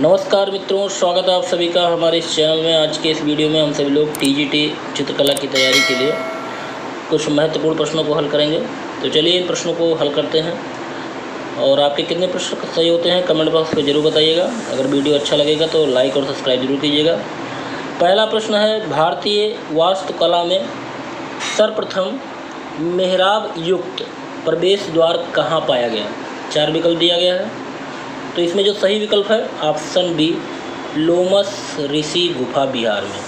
नमस्कार मित्रों, स्वागत है आप सभी का हमारे इस चैनल में। आज के इस वीडियो में हम सभी लोग टीजीटी चित्रकला की तैयारी के लिए कुछ महत्वपूर्ण प्रश्नों को हल करेंगे। तो चलिए इन प्रश्नों को हल करते हैं। और आपके कितने प्रश्न सही होते हैं कमेंट बॉक्स में ज़रूर बताइएगा। अगर वीडियो अच्छा लगेगा तो लाइक और सब्सक्राइब जरूर कीजिएगा। पहला प्रश्न है, भारतीय वास्तुकला में सर्वप्रथम मेहराब युक्त प्रवेश द्वार कहाँ पाया गया? 4 विकल्प दिया गया है। तो इसमें जो सही विकल्प है ऑप्शन बी, लोमस ऋषि गुफा बिहार में।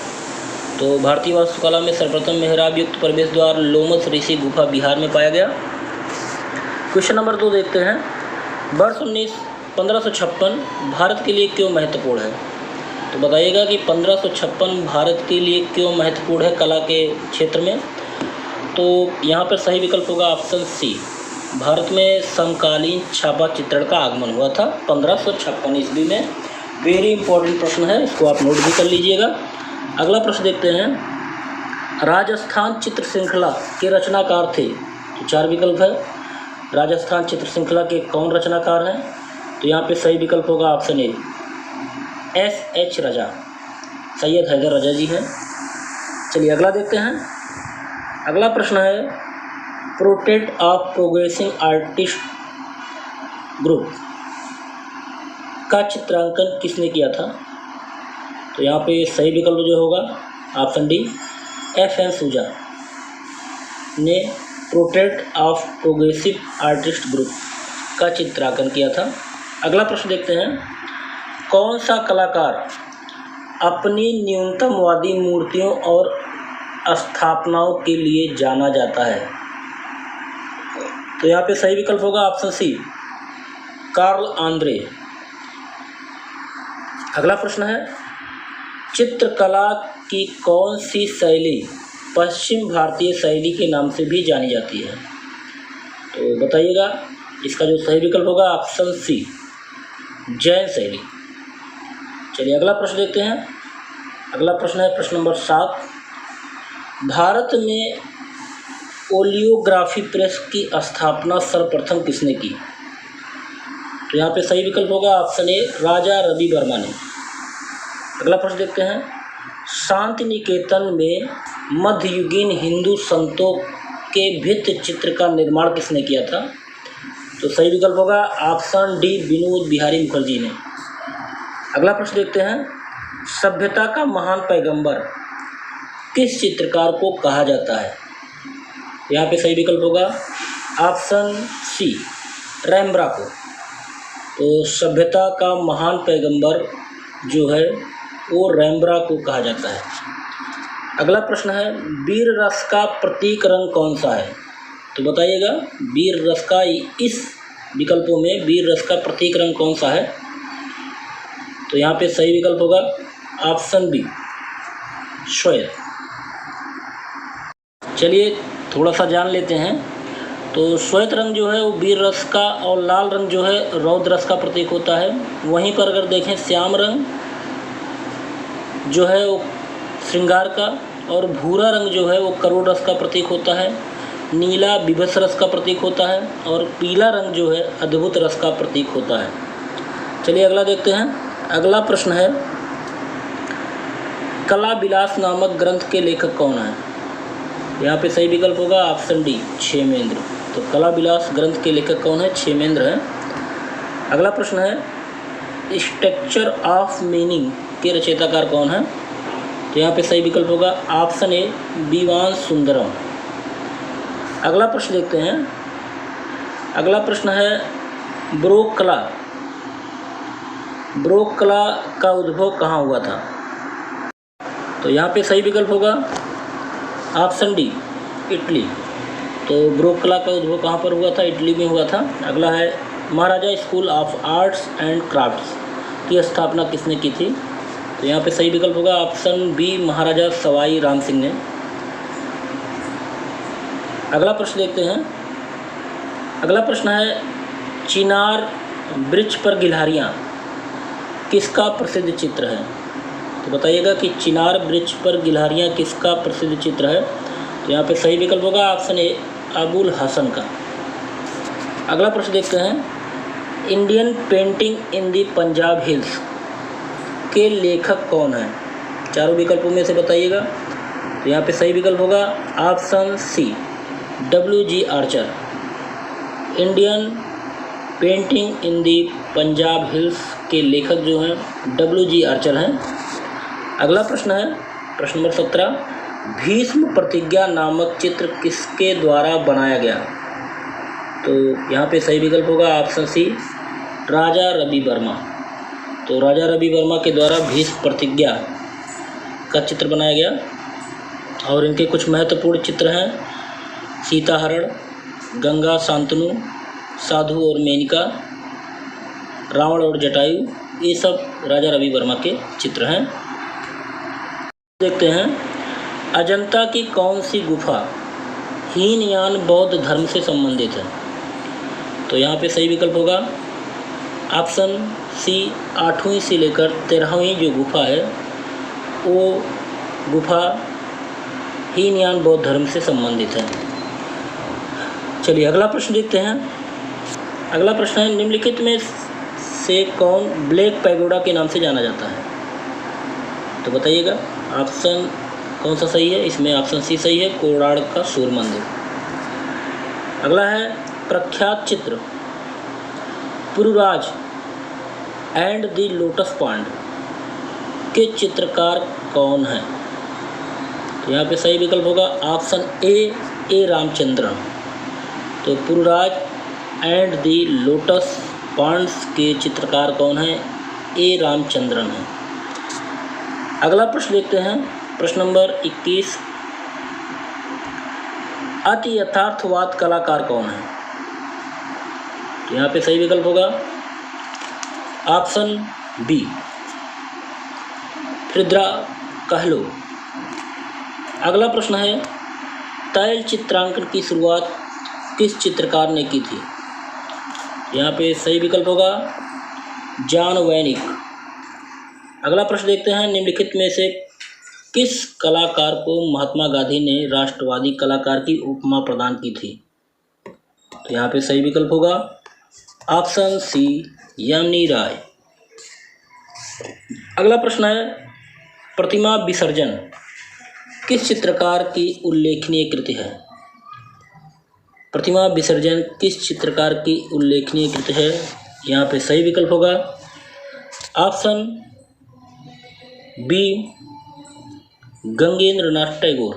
तो भारतीय वास्तुकला में सर्वप्रथम मेहराब युक्त प्रवेश द्वार लोमस ऋषि गुफा बिहार में पाया गया। क्वेश्चन नंबर 2 देखते हैं, वर्ष 1556 भारत के लिए क्यों महत्वपूर्ण है? तो बताइएगा कि 1556 भारत के लिए क्यों महत्वपूर्ण है कला के क्षेत्र में। तो यहाँ पर सही विकल्प होगा ऑप्शन सी, भारत में समकालीन छापा चित्रण का आगमन हुआ था 1556 ईस्वी में। वेरी इंपॉर्टेंट प्रश्न है, इसको आप नोट भी कर लीजिएगा। अगला प्रश्न देखते हैं, राजस्थान चित्र श्रृंखला के रचनाकार थे? तो 4 विकल्प है। राजस्थान चित्र श्रृंखला के कौन रचनाकार हैं? तो यहाँ पे सही विकल्प होगा ऑप्शन ए, एस.एच. रजा, सैयद हैदर रजा जी हैं। चलिए अगला देखते हैं। अगला प्रश्न है, portrait of progressing artist group का चित्रांकन किसने किया था? तो यहाँ पे सही विकल्प जो होगा ऑप्शन डी, F.N. सूजा ने portrait of progressive artist group का चित्रांकन किया था। अगला प्रश्न देखते हैं, कौन सा कलाकार अपनी न्यूनतमवादी मूर्तियों और स्थापनाओं के लिए जाना जाता है? तो यहाँ पे सही विकल्प होगा ऑप्शन सी, कार्ल आंद्रे। अगला प्रश्न है, चित्रकला की कौन सी शैली पश्चिम भारतीय शैली के नाम से भी जानी जाती है? तो बताइएगा। इसका जो सही विकल्प होगा ऑप्शन सी, जैन शैली। चलिए अगला प्रश्न देखते हैं। अगला प्रश्न है प्रश्न नंबर 7, भारत में ओलियोग्राफी प्रेस की स्थापना सर्वप्रथम किसने की? तो यहाँ पे सही विकल्प होगा ऑप्शन ए, राजा रवि वर्मा ने। अगला प्रश्न देखते हैं, शांति निकेतन में मध्ययुगीन हिंदू संतों के भित्ति चित्र का निर्माण किसने किया था? तो सही विकल्प होगा ऑप्शन डी, विनोद बिहारी मुखर्जी ने। अगला प्रश्न देखते हैं, सभ्यता का महान पैगंबर किस चित्रकार को कहा जाता है? यहाँ पे सही विकल्प होगा ऑप्शन सी, रैम्ब्रा को। तो सभ्यता का महान पैगंबर जो है वो रैम्ब्रा को कहा जाता है। अगला प्रश्न है, वीर रस का प्रतीक रंग कौन सा है? तो बताइएगा, वीर रस का, इस विकल्पों में वीर रस का प्रतीक रंग कौन सा है? तो यहाँ पे सही विकल्प होगा ऑप्शन बी, श्वेत। चलिए थोड़ा सा जान लेते हैं। तो श्वेत रंग जो है वो वीर रस का, और लाल रंग जो है रौद्र रस का प्रतीक होता है। वहीं पर अगर देखें, श्याम रंग जो है वो श्रृंगार का, और भूरा रंग जो है वो करुण रस का प्रतीक होता है। नीला विभत्स रस का प्रतीक होता है, और पीला रंग जो है अद्भुत रस का प्रतीक होता है। चलिए अगला देखते हैं। अगला प्रश्न है, कला विलास नामक ग्रंथ के लेखक कौन है? यहाँ पे सही विकल्प होगा ऑप्शन डी, क्षेमेंद्र। तो कला विलास ग्रंथ के लेखक कौन है? क्षेमेंद्र है। अगला प्रश्न है, स्ट्रक्चर ऑफ मीनिंग के रचयिताकार कौन है? तो यहाँ पे सही विकल्प होगा ऑप्शन ए, विवान सुंदरम। अगला प्रश्न देखते हैं। अगला प्रश्न है, बारोक कला का उद्भव कहाँ हुआ था? तो यहाँ पे सही विकल्प होगा ऑप्शन डी, इटली। तो बारोक कला का उद्भव कहाँ पर हुआ था? इटली में हुआ था। अगला है, Maharaja school of arts and crafts की स्थापना किसने की थी? तो यहाँ पे सही विकल्प होगा ऑप्शन बी, महाराजा सवाई राम सिंह ने। अगला प्रश्न देखते हैं। अगला प्रश्न है, चिनार वृक्ष पर गिलहरियाँ किसका प्रसिद्ध चित्र है? तो बताइएगा कि चिनार वृक्ष पर गिलहरियाँ किसका प्रसिद्ध चित्र है? तो यहाँ पे सही विकल्प होगा ऑप्शन ए, अबुल हसन का। अगला प्रश्न देखते हैं, Indian painting in the Punjab hills के लेखक कौन हैं? चारों विकल्पों में से बताइएगा। तो यहाँ पे सही विकल्प होगा option C, WG Archer. Indian painting in the Punjab hills के लेखक जो हैं WG आर्चर हैं। अगला प्रश्न है प्रश्न नंबर 17, भीष्म प्रतिज्ञा नामक चित्र किसके द्वारा बनाया गया? तो यहाँ पे सही विकल्प होगा ऑप्शन सी, राजा रवि वर्मा। तो राजा रवि वर्मा के द्वारा भीष्म प्रतिज्ञा का चित्र बनाया गया। और इनके कुछ महत्वपूर्ण चित्र हैं सीताहरण, गंगा शांतनु, साधु और मेनका, रावण और जटायु, ये सब राजा रवि वर्मा के चित्र हैं। देखते हैं अजंता की कौन सी गुफा हीनयान बौद्ध धर्म से संबंधित है? तो यहाँ पे सही विकल्प होगा ऑप्शन सी, 8वीं से लेकर 13वीं जो गुफा है वो गुफा हीनयान बौद्ध धर्म से संबंधित है। चलिए अगला प्रश्न देखते हैं। अगला प्रश्न है निम्नलिखित में से कौन ब्लैक पैगोडा के नाम से जाना जाता है? तो बताइएगा ऑप्शन कौन सा सही है? इसमें ऑप्शन सी सही है, कोणार्क का सूर्य मंदिर। अगला है प्रख्यात चित्र Pururaj and the lotus pond के चित्रकार कौन हैं? तो यहाँ पे सही विकल्प होगा ऑप्शन ए रामचंद्रन। तो Pururaj and the lotus Pond's के चित्रकार कौन हैं? ए रामचंद्रन हैं। अगला प्रश्न देखते हैं प्रश्न नंबर 21, अति यथार्थवाद कलाकार कौन है? तो यहाँ पे सही विकल्प होगा ऑप्शन बी, फ्रिदा कहलो। अगला प्रश्न है तैल चित्रांकन की शुरुआत किस चित्रकार ने की थी? यहाँ पे सही विकल्प होगा जॉन वैनिक। अगला प्रश्न देखते हैं निम्नलिखित में से किस कलाकार को महात्मा गांधी ने राष्ट्रवादी कलाकार की उपमा प्रदान की थी? तो यहाँ पे सही विकल्प होगा ऑप्शन सी, यामिनी राय। अगला प्रश्न है प्रतिमा विसर्जन किस चित्रकार की उल्लेखनीय कृति है? प्रतिमा विसर्जन किस चित्रकार की उल्लेखनीय कृति है? यहाँ पे सही विकल्प होगा ऑप्शन बी, गंगेंद्र नाथ टैगोर।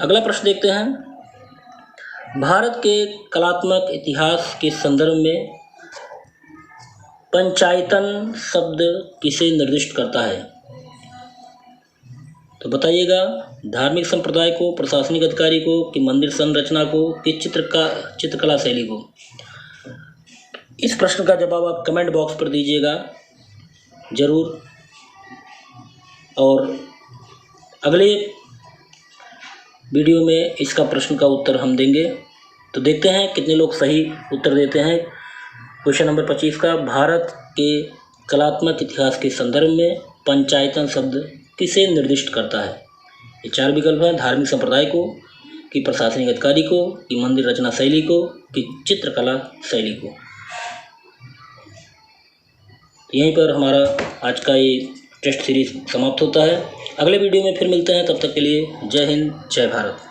अगला प्रश्न देखते हैं भारत के कलात्मक इतिहास के संदर्भ में पंचायतन शब्द किसे निर्दिष्ट करता है? तो बताइएगा धार्मिक संप्रदाय को, प्रशासनिक अधिकारी को, कि मंदिर संरचना को, कि चित्रकला शैली को? इस प्रश्न का जवाब आप कमेंट बॉक्स पर दीजिएगा ज़रूर, और अगले वीडियो में इसका प्रश्न का उत्तर हम देंगे। तो देखते हैं कितने लोग सही उत्तर देते हैं। क्वेश्चन नंबर 25 का, भारत के कलात्मक इतिहास के संदर्भ में पंचायतन शब्द किसे निर्दिष्ट करता है? ये 4 विकल्प हैं, धार्मिक संप्रदाय को, कि प्रशासनिक अधिकारी को, कि मंदिर रचना शैली को, कि चित्रकला शैली को। यहीं पर हमारा आज का ये टेस्ट सीरीज समाप्त होता है। अगले वीडियो में फिर मिलते हैं, तब तक के लिए जय हिंद, जय भारत।